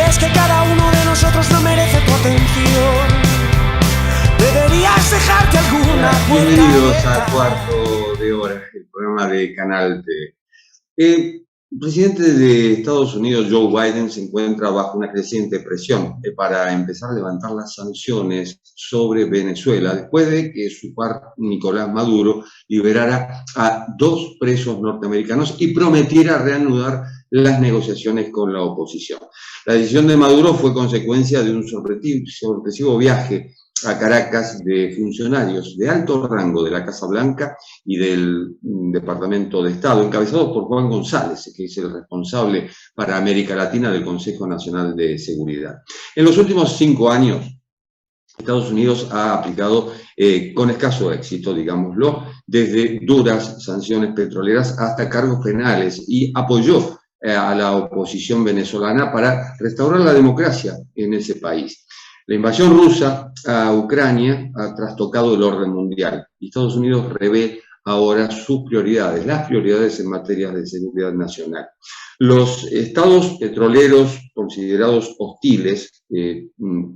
crees que cada uno de nosotros no merece tu atención? Deberías dejarte alguna puerta. Bienvenidos a Cuarto de Hora, el programa de Canal T. El presidente de Estados Unidos, Joe Biden, se encuentra bajo una creciente presión para empezar a levantar las sanciones sobre Venezuela, después de que su par Nicolás Maduro liberara a 2 presos norteamericanos y prometiera reanudar las negociaciones con la oposición. La decisión de Maduro fue consecuencia de un sorpresivo viaje a Caracas de funcionarios de alto rango de la Casa Blanca y del Departamento de Estado, encabezados por Juan González, que es el responsable para América Latina del Consejo Nacional de Seguridad. En los últimos 5 años, Estados Unidos ha aplicado con escaso éxito, digámoslo, desde duras sanciones petroleras hasta cargos penales y apoyó a la oposición venezolana para restaurar la democracia en ese país. La invasión rusa a Ucrania ha trastocado el orden mundial y Estados Unidos revé ahora sus prioridades, las prioridades en materia de seguridad nacional. Los estados petroleros considerados hostiles, que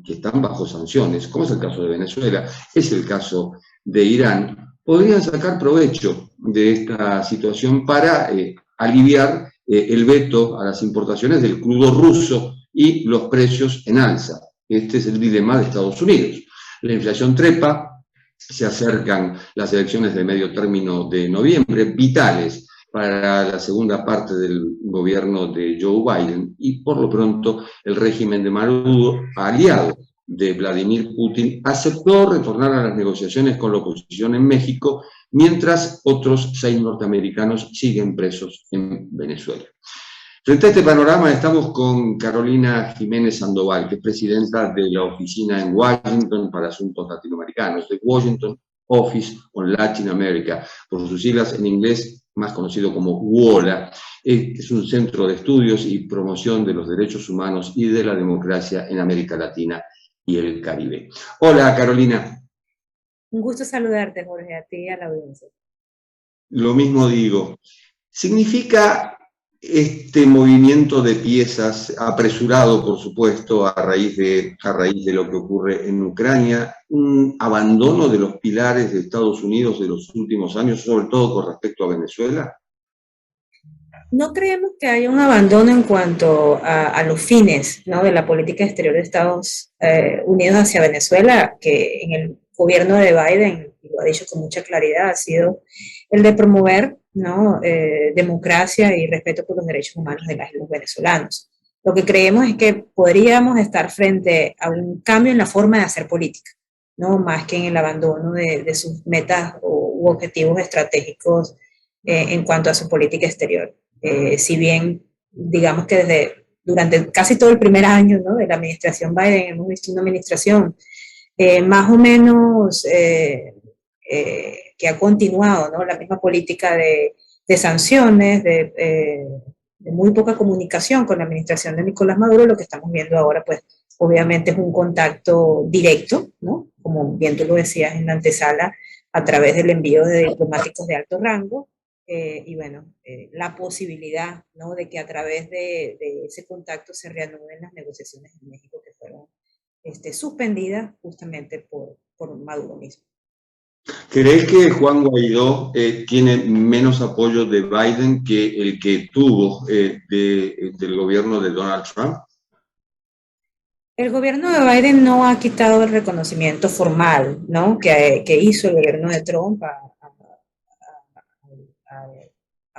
están bajo sanciones, como es el caso de Venezuela, es el caso de Irán, podrían sacar provecho de esta situación para aliviar el veto a las importaciones del crudo ruso y los precios en alza. Este es el dilema de Estados Unidos. La inflación trepa, se acercan las elecciones de medio término de noviembre, vitales para la segunda parte del gobierno de Joe Biden, y por lo pronto el régimen de Maduro, aliado de Vladimir Putin, aceptó retornar a las negociaciones con la oposición en México, mientras otros 6 norteamericanos siguen presos en Venezuela. Frente a este panorama estamos con Carolina Jiménez Sandoval, que es presidenta de la oficina en Washington para asuntos latinoamericanos, de Washington Office on Latin America, por sus siglas en inglés más conocido como WOLA. Es un centro de estudios y promoción de los derechos humanos y de la democracia en América Latina y el Caribe. Hola, Carolina. Un gusto saludarte, Jorge, a ti y a la audiencia. Lo mismo digo. ¿Significa este movimiento de piezas, apresurado por supuesto a raíz de lo que ocurre en Ucrania, un abandono de los pilares de Estados Unidos de los últimos años, sobre todo con respecto a Venezuela? No creemos que haya un abandono en cuanto a los fines, ¿no?, de la política exterior de Estados Unidos hacia Venezuela, que en el gobierno de Biden, y lo ha dicho con mucha claridad, ha sido el de promover, ¿no?, democracia y respeto por los derechos humanos de los venezolanos. Lo que creemos es que podríamos estar frente a un cambio en la forma de hacer política, ¿no?, más que en el abandono de sus metas u objetivos estratégicos en cuanto a su política exterior. Si bien, digamos que durante casi todo el primer año, ¿no?, de la administración Biden hemos visto una administración más o menos que ha continuado, ¿no?, la misma política de sanciones, de muy poca comunicación con la administración de Nicolás Maduro. Lo que estamos viendo ahora, pues, obviamente es un contacto directo, ¿no?, como bien tú lo decías en la antesala, a través del envío de diplomáticos de alto rango, y bueno, la posibilidad, ¿no?, de que a través de ese contacto se reanuden las negociaciones en México que fueron suspendidas justamente por Maduro mismo. ¿Crees que Juan Guaidó tiene menos apoyo de Biden que el que tuvo del gobierno de Donald Trump? El gobierno de Biden no ha quitado el reconocimiento formal, ¿no?, que hizo el gobierno de Trump a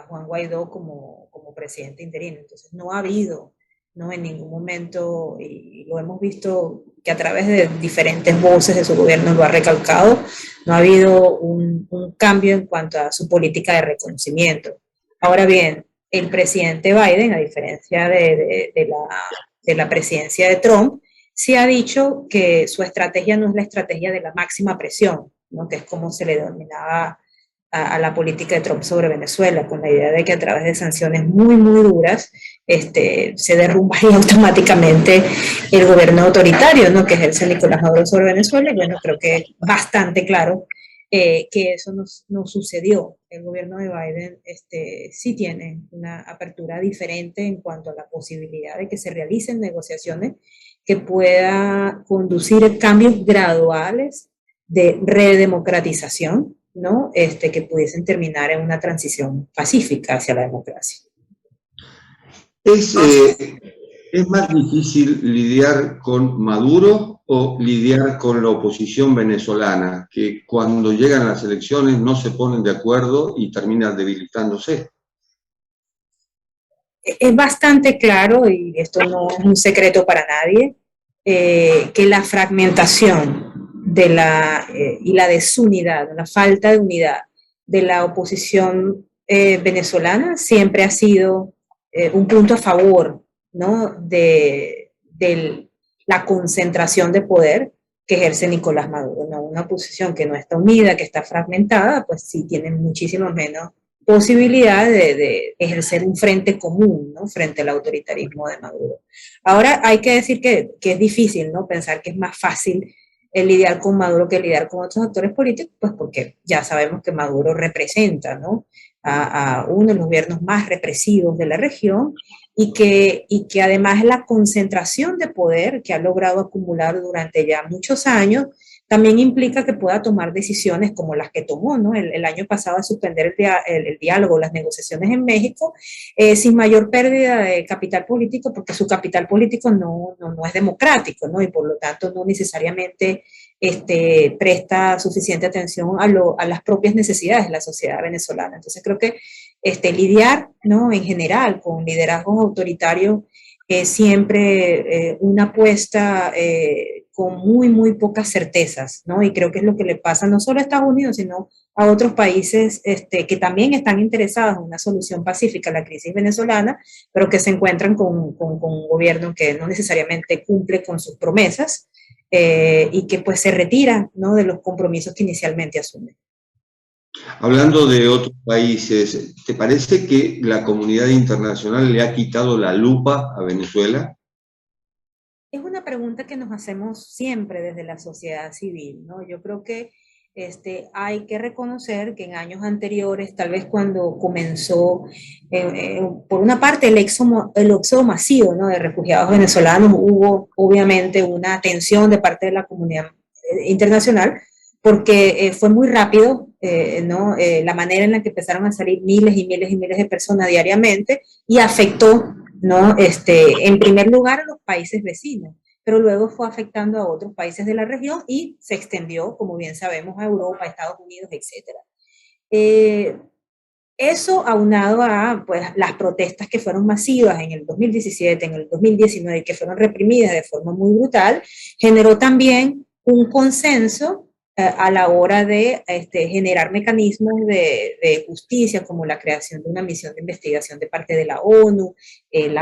Juan Guaidó como presidente interino. Entonces no ha habido, no, en ningún momento, y lo hemos visto que a través de diferentes voces de su gobierno lo ha recalcado, no ha habido un cambio en cuanto a su política de reconocimiento. Ahora bien, el presidente Biden, a diferencia de la presidencia de Trump, sí ha dicho que su estrategia no es la estrategia de la máxima presión, ¿no?, que es como se le denominaba a la política de Trump sobre Venezuela, con la idea de que a través de sanciones muy, muy duras se derrumbaría automáticamente el gobierno autoritario, ¿no?, que ejerce Nicolás Maduro sobre Venezuela. Y bueno, creo que es bastante claro que eso no sucedió. El gobierno de Biden sí tiene una apertura diferente en cuanto a la posibilidad de que se realicen negociaciones que pueda conducir a cambios graduales de redemocratización, ¿no? Que pudiesen terminar en una transición pacífica hacia la democracia. Es, ¿Es más difícil lidiar con Maduro o lidiar con la oposición venezolana, que cuando llegan las elecciones no se ponen de acuerdo y termina debilitándose? Es bastante claro, y esto no es un secreto para nadie, que la fragmentación y la desunidad, la falta de unidad de la oposición venezolana siempre ha sido un punto a favor, ¿no? de la concentración de poder que ejerce Nicolás Maduro, ¿no? Una oposición que no está unida, que está fragmentada, pues sí tiene muchísimo menos posibilidad de ejercer un frente común, ¿no? Frente al autoritarismo de Maduro. Ahora hay que decir que es difícil, ¿no? Pensar que es más fácil lidiar con Maduro que lidiar con otros actores políticos, pues porque ya sabemos que Maduro representa, ¿no? A uno de los gobiernos más represivos de la región y que además la concentración de poder que ha logrado acumular durante ya muchos años también implica que pueda tomar decisiones como las que tomó, ¿no? El año pasado de suspender el diálogo, las negociaciones en México, sin mayor pérdida de capital político, porque su capital político no es democrático, ¿no? Y por lo tanto no necesariamente presta suficiente atención a las propias necesidades de la sociedad venezolana. Entonces creo que lidiar, ¿no? En general con liderazgos autoritarios es siempre una apuesta con muy pocas certezas, ¿no? Y creo que es lo que le pasa no solo a Estados Unidos, sino a otros países que también están interesados en una solución pacífica a la crisis venezolana, pero que se encuentran con un gobierno que no necesariamente cumple con sus promesas y que pues se retira, ¿no? De los compromisos que inicialmente asume. Hablando de otros países, ¿te parece que la comunidad internacional le ha quitado la lupa a Venezuela? Es una pregunta que nos hacemos siempre desde la sociedad civil, ¿no? Yo creo que hay que reconocer que en años anteriores, tal vez cuando comenzó, por una parte, el éxodo masivo, ¿no? De refugiados venezolanos, hubo obviamente una atención de parte de la comunidad internacional, porque fue muy rápido, ¿no? La manera en la que empezaron a salir miles y miles y miles de personas diariamente y afectó, ¿no? En primer lugar a los países vecinos, pero luego fue afectando a otros países de la región y se extendió, como bien sabemos, a Europa, a Estados Unidos, etc. Eso aunado a pues, las protestas que fueron masivas en el 2017, en el 2019, y que fueron reprimidas de forma muy brutal, generó también un consenso a la hora de generar mecanismos de justicia, como la creación de una misión de investigación de parte de la ONU, el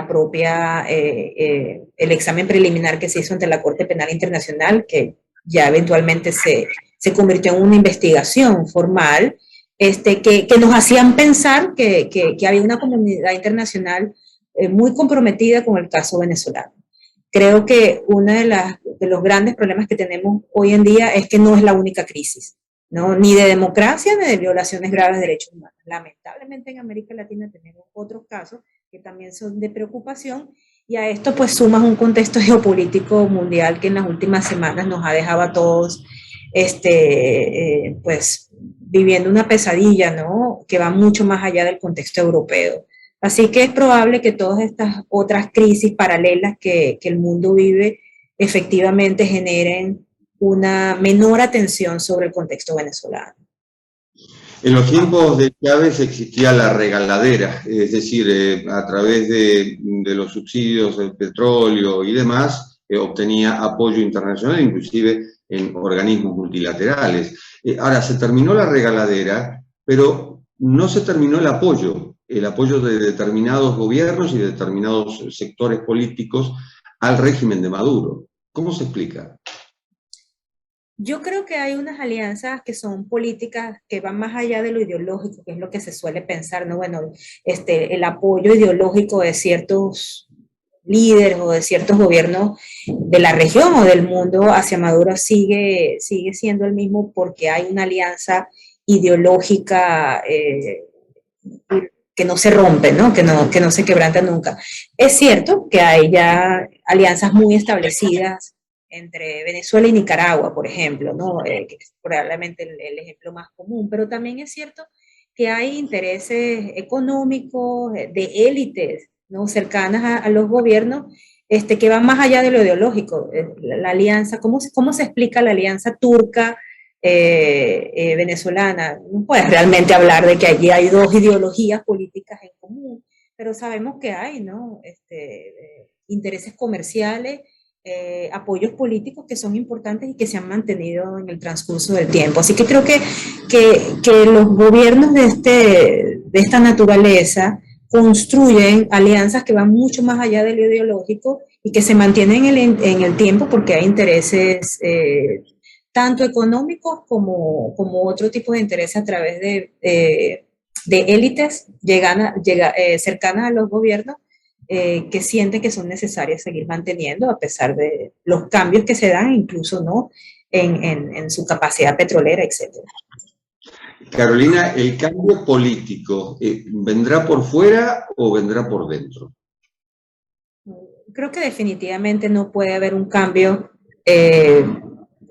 examen preliminar que se hizo ante la Corte Penal Internacional, que ya eventualmente se convirtió en una investigación formal, que nos hacían pensar que había una comunidad internacional muy comprometida con el caso venezolano. Creo que uno de los grandes problemas que tenemos hoy en día es que no es la única crisis, ¿no? Ni de democracia ni de violaciones graves de derechos humanos. Lamentablemente en América Latina tenemos otros casos que también son de preocupación y a esto pues sumas un contexto geopolítico mundial que en las últimas semanas nos ha dejado a todos pues viviendo una pesadilla, ¿no? Que va mucho más allá del contexto europeo. Así que es probable que todas estas otras crisis paralelas que el mundo vive efectivamente generen una menor atención sobre el contexto venezolano. En los tiempos de Chávez existía la regaladera, es decir, a través de los subsidios del petróleo y demás, obtenía apoyo internacional, inclusive en organismos multilaterales. Ahora, se terminó la regaladera, pero no se terminó el apoyo de determinados gobiernos y de determinados sectores políticos al régimen de Maduro. ¿Cómo se explica? Yo creo que hay unas alianzas que son políticas que van más allá de lo ideológico, que es lo que se suele pensar, ¿no? Bueno, el apoyo ideológico de ciertos líderes o de ciertos gobiernos de la región o del mundo hacia Maduro sigue siendo el mismo porque hay una alianza ideológica que no se rompe, ¿no? Que no se quebranta nunca. Es cierto que hay ya alianzas muy establecidas entre Venezuela y Nicaragua, por ejemplo, ¿no? Que es probablemente el ejemplo más común, pero también es cierto que hay intereses económicos de élites, ¿no? Cercanas a los gobiernos, que van más allá de lo ideológico. La alianza, ¿cómo se explica la alianza turca venezolana? No puedes realmente hablar de que allí hay dos ideologías políticas en común, pero sabemos que hay, ¿no? Intereses comerciales, apoyos políticos que son importantes y que se han mantenido en el transcurso del tiempo. Así que creo que los gobiernos de esta naturaleza construyen alianzas que van mucho más allá de lo ideológico y que se mantienen en el tiempo porque hay intereses tanto económicos como otro tipo de intereses a través de élites cercanas a los gobiernos que sienten que son necesarias seguir manteniendo a pesar de los cambios que se dan, incluso no en su capacidad petrolera, etcétera. Carolina, ¿el cambio político vendrá por fuera o vendrá por dentro? Creo que definitivamente no puede haber un cambio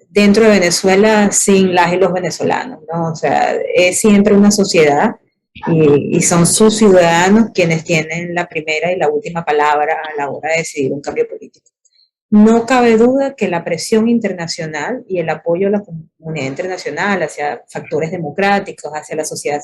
dentro de Venezuela sin las y los venezolanos, ¿no? O sea, es siempre una sociedad y son sus ciudadanos quienes tienen la primera y la última palabra a la hora de decidir un cambio político. No cabe duda que la presión internacional y el apoyo a la comunidad internacional hacia factores democráticos, hacia la sociedad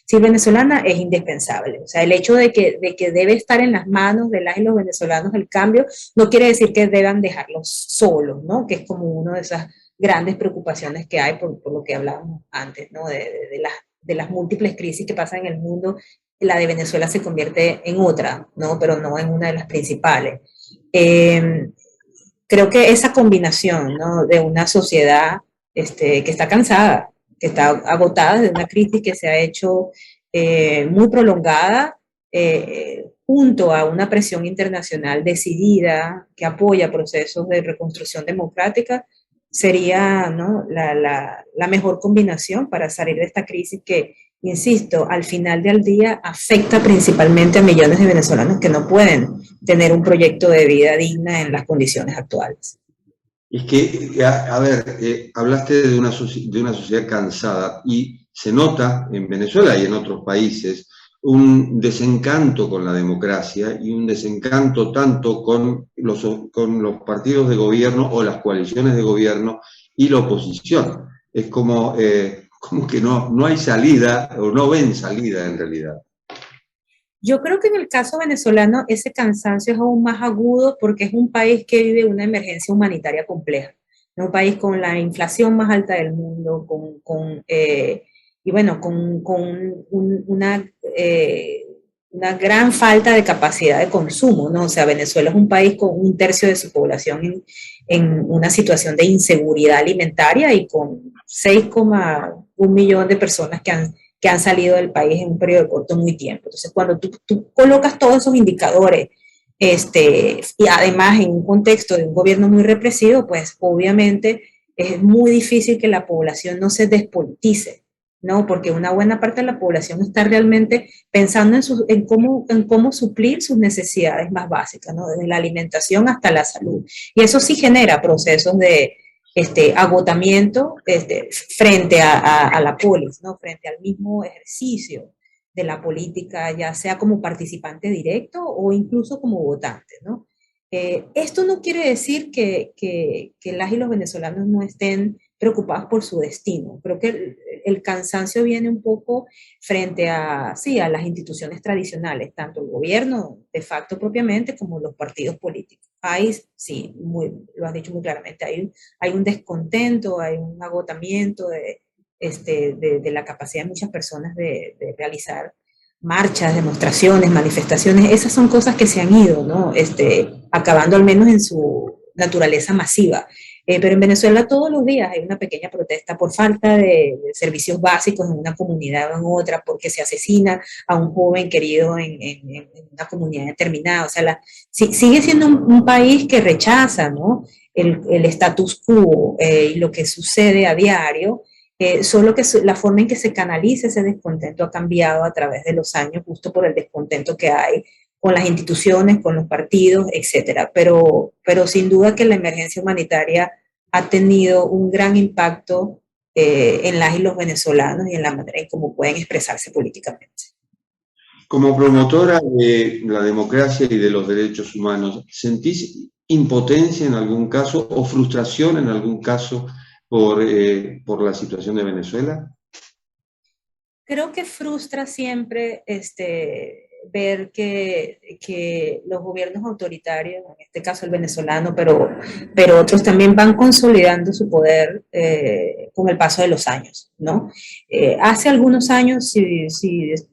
civil venezolana es indispensable. O sea, el hecho de que debe estar en las manos de las y los venezolanos el cambio no quiere decir que deban dejarlos solos, ¿no? Que es como una de esas grandes preocupaciones que hay por lo que hablábamos antes, ¿no? De las múltiples crisis que pasan en el mundo, la de Venezuela se convierte en otra, ¿no? Pero no en una de las principales. Creo que esa combinación, ¿no? De una sociedad que está cansada, que está agotada de una crisis que se ha hecho muy prolongada, junto a una presión internacional decidida que apoya procesos de reconstrucción democrática, sería, ¿no? la mejor combinación para salir de esta crisis que, insisto, al final del día afecta principalmente a millones de venezolanos que no pueden tener un proyecto de vida digna en las condiciones actuales. Es que, a ver, hablaste de una sociedad cansada y se nota en Venezuela y en otros países un desencanto con la democracia y un desencanto tanto con los partidos de gobierno o las coaliciones de gobierno y la oposición. Es como que no hay salida o no ven salida en realidad. Yo creo que en el caso venezolano ese cansancio es aún más agudo porque es un país que vive una emergencia humanitaria compleja, un país con la inflación más alta del mundo, con una gran falta de capacidad de consumo, ¿no? O sea, Venezuela es un país con 1/3 de su población en una situación de inseguridad alimentaria y con 6,1 millones de personas que han salido del país en un periodo de corto muy tiempo. Entonces, cuando tú colocas todos esos indicadores, y además en un contexto de un gobierno muy represivo, pues obviamente es muy difícil que la población no se despolitice, ¿no? Porque una buena parte de la población está realmente pensando en cómo suplir sus necesidades más básicas, ¿no? Desde la alimentación hasta la salud. Y eso sí genera procesos de agotamiento frente a la polis, ¿no? Frente al mismo ejercicio de la política, ya sea como participante directo o incluso como votante, ¿no? Esto no quiere decir que las y los venezolanos no estén preocupados por su destino. Creo que el cansancio viene un poco frente a las instituciones tradicionales, tanto el gobierno de facto propiamente como los partidos políticos. Lo has dicho muy claramente, hay un descontento, hay un agotamiento de la capacidad de muchas personas de realizar marchas, demostraciones, manifestaciones. Esas son cosas que se han ido, ¿no? Acabando al menos en su naturaleza masiva. Pero en Venezuela todos los días hay una pequeña protesta por falta de servicios básicos en una comunidad o en otra, porque se asesina a un joven querido en una comunidad determinada. O sea, sigue siendo un país que rechaza, ¿no?, el status quo y lo que sucede a diario. Solo que la forma en que se canaliza ese descontento ha cambiado a través de los años, justo por el descontento que hay con las instituciones, con los partidos, etcétera. Pero sin duda que la emergencia humanitaria ha tenido un gran impacto en las y los venezolanos y en la manera en cómo pueden expresarse políticamente. Como promotora de la democracia y de los derechos humanos, ¿sentís impotencia en algún caso o frustración en algún caso por la situación de Venezuela? Creo que frustra siempre ver que los gobiernos autoritarios, en este caso el venezolano, pero otros también van consolidando su poder con el paso de los años, ¿no? Hace algunos años, si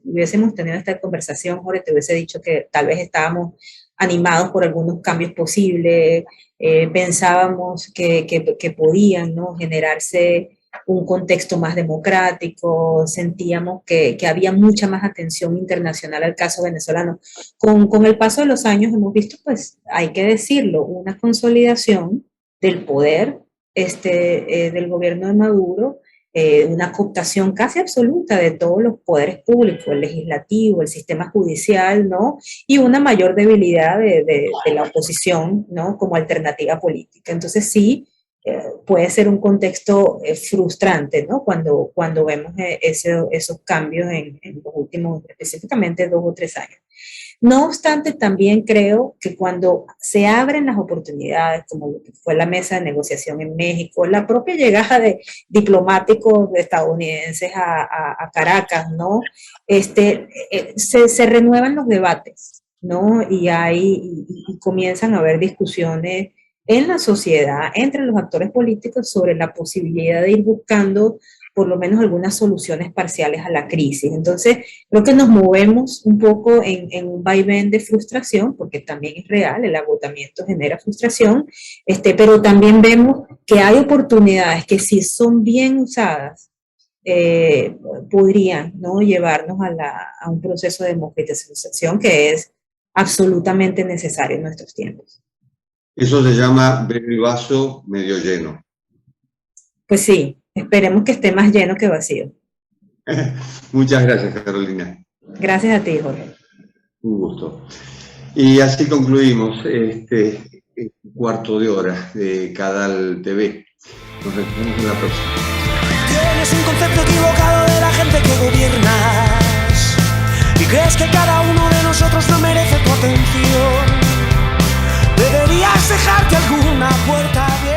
hubiésemos tenido esta conversación, Jorge, te hubiese dicho que tal vez estábamos animados por algunos cambios posibles, pensábamos que podían, ¿no?, generarse un contexto más democrático, sentíamos que había mucha más atención internacional al caso venezolano. Con el paso de los años hemos visto, pues hay que decirlo, una consolidación del poder del gobierno de Maduro, una cooptación casi absoluta de todos los poderes públicos, el legislativo, el sistema judicial, ¿no?, y una mayor debilidad de la oposición, ¿no?, como alternativa política. Entonces sí, puede ser un contexto frustrante, ¿no?, cuando vemos esos cambios en los últimos, específicamente 2 o 3 años. No obstante, también creo que cuando se abren las oportunidades, como lo que fue la mesa de negociación en México, la propia llegada de diplomáticos estadounidenses a Caracas, ¿no?, se renuevan los debates, ¿no?, y comienzan a haber discusiones en la sociedad, entre los actores políticos, sobre la posibilidad de ir buscando por lo menos algunas soluciones parciales a la crisis. Entonces, creo que nos movemos un poco en un vaivén de frustración, porque también es real, el agotamiento genera frustración, pero también vemos que hay oportunidades que, si son bien usadas, podrían, ¿no?, llevarnos a un proceso de democratización que es absolutamente necesario en nuestros tiempos. Eso se llama ver el vaso medio lleno. Pues sí, esperemos que esté más lleno que vacío. Muchas gracias, Carolina. Gracias a ti, Jorge. Un gusto. Y así concluimos este cuarto de hora de Cadal TV. Nos vemos en la próxima. Tienes un concepto equivocado de la gente que gobiernas y crees que cada uno de nosotros no merece tu atención. Deberías dejarte alguna puerta abierta.